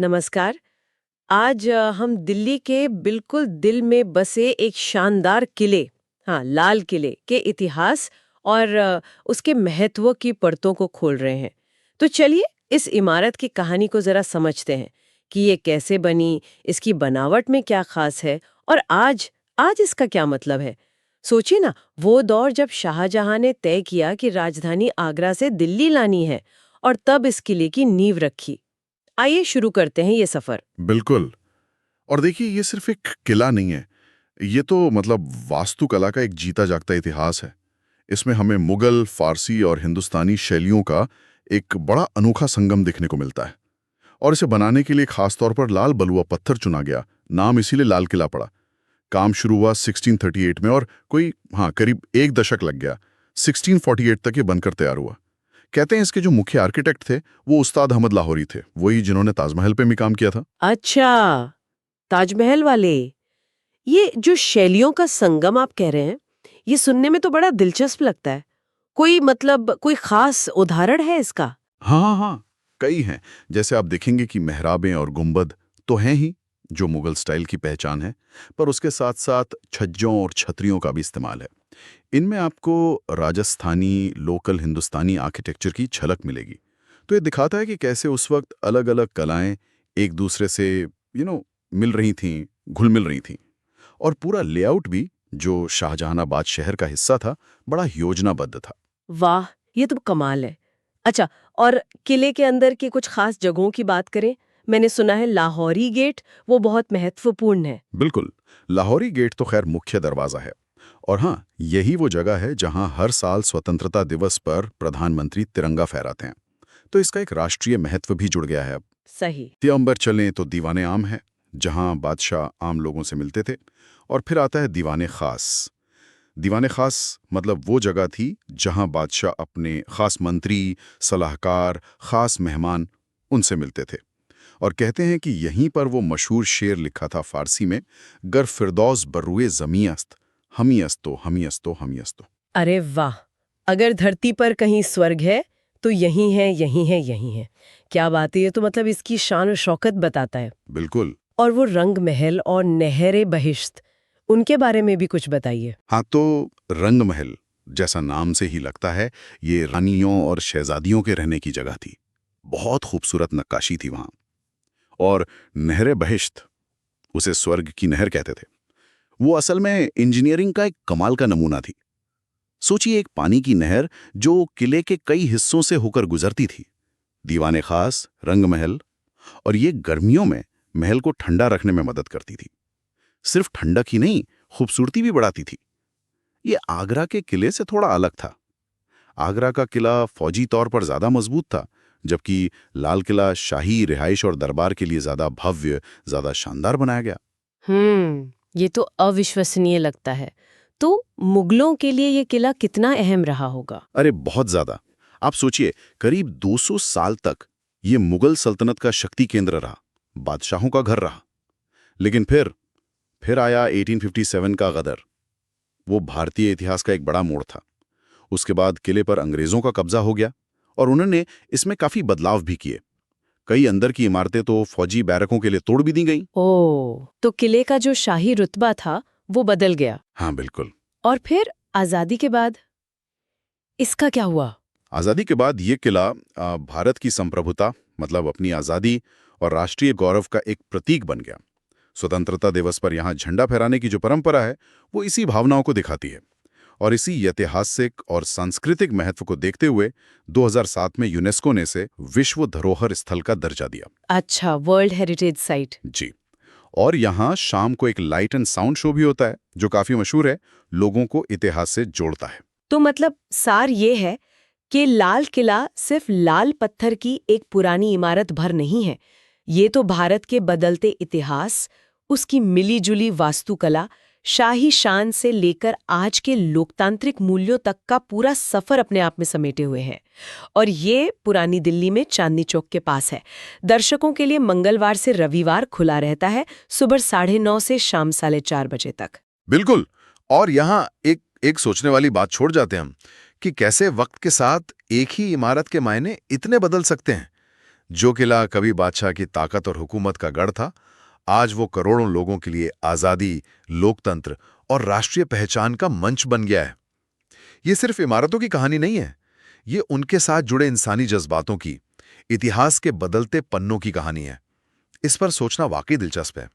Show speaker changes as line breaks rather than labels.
नमस्कार। आज हम दिल्ली के बिल्कुल दिल में बसे एक शानदार किले, हाँ, लाल किले के इतिहास और उसके महत्व की परतों को खोल रहे हैं। तो चलिए इस इमारत की कहानी को जरा समझते हैं कि ये कैसे बनी, इसकी बनावट में क्या खास है और आज आज इसका क्या मतलब है। सोचिए ना, वो दौर जब शाहजहां ने तय किया कि राजधानी आगरा से दिल्ली लानी है और तब इस किले की नींव रखी। आइए शुरू करते हैं ये सफर।
बिल्कुल। और देखिए, ये सिर्फ एक किला नहीं है। ये तो मतलब वास्तुकला का एक जीता जागता इतिहास है। इसमें हमें मुगल, फारसी और हिंदुस्तानी शैलियों का एक बड़ा अनोखा संगम देखने को मिलता है। और इसे बनाने के लिए खास तौर पर लाल बलुआ पत्थर चुना गया। नाम इसीलिए लाल किला पड़ा। काम शुरू हुआ 1638 में और करीब एक दशक लग गया। 1648 तक ये बनकर तैयार हुआ। कहते हैं इसके जो मुख्य आर्किटेक्ट थे वो उस्ताद अहमद लाहौरी थे, वही जिन्होंने ताजमहल पे भी काम किया था।
अच्छा, ताजमहल वाले। ये जो शैलियों का संगम आप कह रहे हैं, ये सुनने में तो बड़ा दिलचस्प लगता है। कोई मतलब कोई खास उदाहरण है इसका?
हाँ हाँ हाँ, कई हैं। जैसे आप देखेंगे कि मेहराबें और गुंबद तो हैं ही, जो मुगल स्टाइल की पहचान है, पर उसके साथ साथ छज्जों और छतरियों का भी इस्तेमाल है। इनमें आपको राजस्थानी, लोकल हिंदुस्तानी आर्किटेक्चर की झलक मिलेगी। तो ये दिखाता है कि कैसे उस वक्त अलग अलग कलाएं एक दूसरे से मिल रही थीं, घुल मिल रही थीं। और पूरा लेआउट भी, जो शाहजहानाबाद शहर का हिस्सा था, बड़ा योजनाबद्ध था।
वाह, ये तो कमाल है। अच्छा, और किले के अंदर की कुछ खास जगहों की बात करें। मैंने सुना है लाहौरी गेट वो बहुत महत्वपूर्ण है।
बिल्कुल। लाहौरी गेट तो खैर मुख्य दरवाजा है। और हाँ, यही वो जगह है जहां हर साल स्वतंत्रता दिवस पर प्रधानमंत्री तिरंगा फहराते हैं। तो इसका एक राष्ट्रीय महत्व भी जुड़ गया है अब।
सही।
अंबर चलें तो दीवाने आम है, जहां बादशाह आम लोगों से मिलते थे। और फिर आता है दीवाने खास। दीवाने खास मतलब वो जगह थी जहां बादशाह अपने खास मंत्री, सलाहकार, खास मेहमान उनसे मिलते थे। और कहते हैं कि यहीं पर वो मशहूर शेर लिखा था फारसी में, गर फिरदौस बरुए ज़मी अस्त, हमी अस्तो हमी अस्तो हमी अस्तो।
अरे वाह! अगर धरती पर कहीं स्वर्ग है, तो यही है, यही है, यही है। क्या बात है! ये तो मतलब इसकी शान और शौकत बताता है।
बिल्कुल।
और वो रंग महल और नहरे बहिश्त, उनके बारे में भी कुछ बताइए।
हाँ, तो रंग महल जैसा नाम से ही लगता है, ये रानियों और शहजादियों के रहने की जगह थी। बहुत खूबसूरत नक्काशी थी वहाँ। और नहरे बहिश्त, उसे स्वर्ग की नहर कहते थे। वो असल में इंजीनियरिंग का एक कमाल का नमूना थी। सोचिए, एक पानी की नहर जो किले के कई हिस्सों से होकर गुजरती थी। दीवाने खास, रंग महल, और ये गर्मियों में महल को ठंडा रखने में मदद करती थी। सिर्फ ठंडक ही नहीं, खूबसूरती भी बढ़ाती थी। ये आगरा के किले से थोड़ा अलग था। आगरा का किला फौजी तौर पर ज्यादा मजबूत था, जबकि लाल किला शाही रिहाइश और दरबार के लिए ज्यादा भव्य, ज्यादा शानदार बनाया गया।
ये तो अविश्वसनीय लगता है। तो मुगलों के लिए ये किला कितना अहम रहा होगा?
अरे बहुत ज्यादा। आप सोचिए, करीब 200 साल तक ये मुगल सल्तनत का शक्ति केंद्र रहा, बादशाहों का घर रहा। लेकिन फिर आया 1857 का गदर। वो भारतीय इतिहास का एक बड़ा मोड़ था। उसके बाद किले पर अंग्रेजों का कब्जा हो गया और उन्होंने इसमें काफी बदलाव भी किए। कई अंदर की इमारतें तो फौजी बैरकों के लिए तोड़ भी दी गईं।
ओह, तो किले का जो शाही रुतबा था, वो बदल गया।
हाँ बिल्कुल।
और फिर आजादी के बाद इसका क्या हुआ?
आज़ादी के बाद ये किला भारत की संप्रभुता, मतलब अपनी आज़ादी और राष्ट्रीय गौरव का एक प्रतीक बन गया। स्वतंत्रता दिवस पर यहाँ झंडा फहराने की जो परंपरा है, वो इसी भावनाओं को दिखाती है। और इसी ऐतिहासिक और सांस्कृतिक महत्व को देखते हुए 2007 में यूनेस्को ने इसे विश्व धरोहर स्थल का दर्जा दिया।
अच्छा, वर्ल्ड हेरिटेज साइट।
जी। और यहाँ शाम को एक लाइट एंड साउंड शो भी होता है, जो काफी मशहूर है, लोगों को इतिहास से जोड़ता है।
तो मतलब सार ये है कि लाल किला सिर्फ लाल पत्थर की एक पुरानी इमारत भर नहीं है। ये तो भारत के बदलते इतिहास, उसकी मिली-जुली वास्तुकला, शाही शान से लेकर आज के लोकतांत्रिक मूल्यों तक का पूरा सफर अपने आप में समेटे हुए है। और ये पुरानी दिल्ली में चांदनी चौक के पास है। दर्शकों के लिए मंगलवार से रविवार खुला रहता है, सुबह 9:30 से शाम 4:30 बजे तक।
बिल्कुल। और यहाँ एक एक सोचने वाली बात छोड़ जाते हैं हम कि कैसे वक्त के साथ एक ही इमारत के मायने इतने बदल सकते हैं। जो किला कभी बादशाह की ताकत और हुकूमत का गढ़ था, आज वो करोड़ों लोगों के लिए आज़ादी, लोकतंत्र और राष्ट्रीय पहचान का मंच बन गया है। ये सिर्फ इमारतों की कहानी नहीं है, ये उनके साथ जुड़े इंसानी जज्बातों की, इतिहास के बदलते पन्नों की कहानी है। इस पर सोचना वाकई दिलचस्प है।